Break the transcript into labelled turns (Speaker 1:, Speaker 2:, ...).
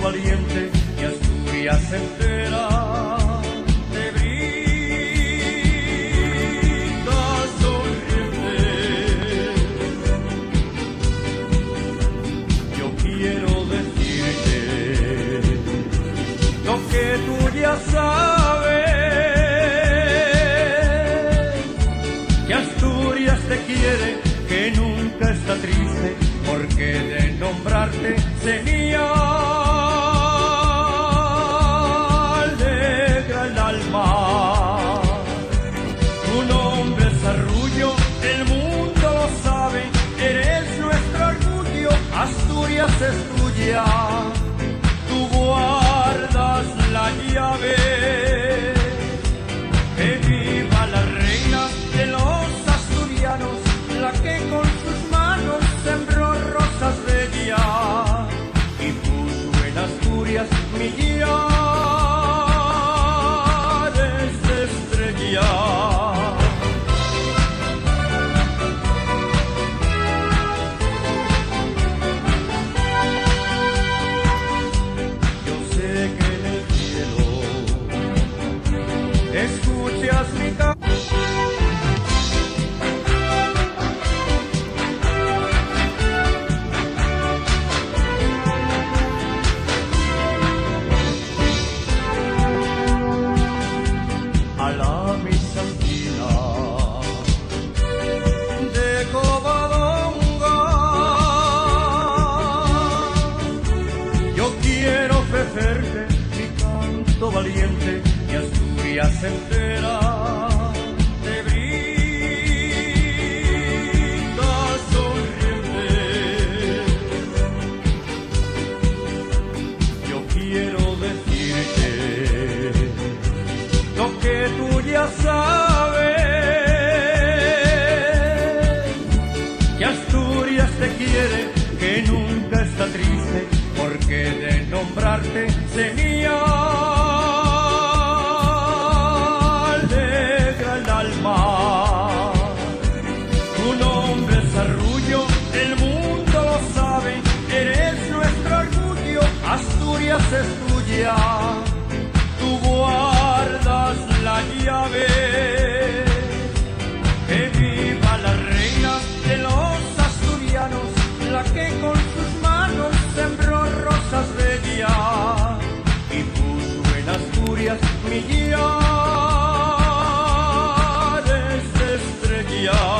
Speaker 1: valiente y Asturias entera te brinda sonriente. Yo quiero decirte lo que tú ya sabes, que Asturias te quiere, que nunca está triste, porque de nombrarte tenía alegra el alma. Tu nombre es Arrullo, el mundo lo sabe, eres nuestro orgullo, Asturias es tuya, tú guardas la llave. Que viva la reina de los asturianos, la que con sus manos sembró rosas bellas y puso en Asturias millares de estrellas. Yo sé que en el cielo escuchas mi canción. A la misantina de Covadonga, yo quiero ofrecerte mi canto valiente y Asturias entera te brinda sonriente. Yo quiero decirte lo que tú ya sabes, que Asturias te quiere, que nunca está triste, porque de nombrarte tenía alegra el alma. Tu nombre es Arrullo, el mundo lo sabe, eres nuestro orgullo, Asturias es tuya, tú guardas la llave. Que viva la reina de los asturianos, la que con sus manos sembró rosas bellas y puso en Asturias millares de estrellas.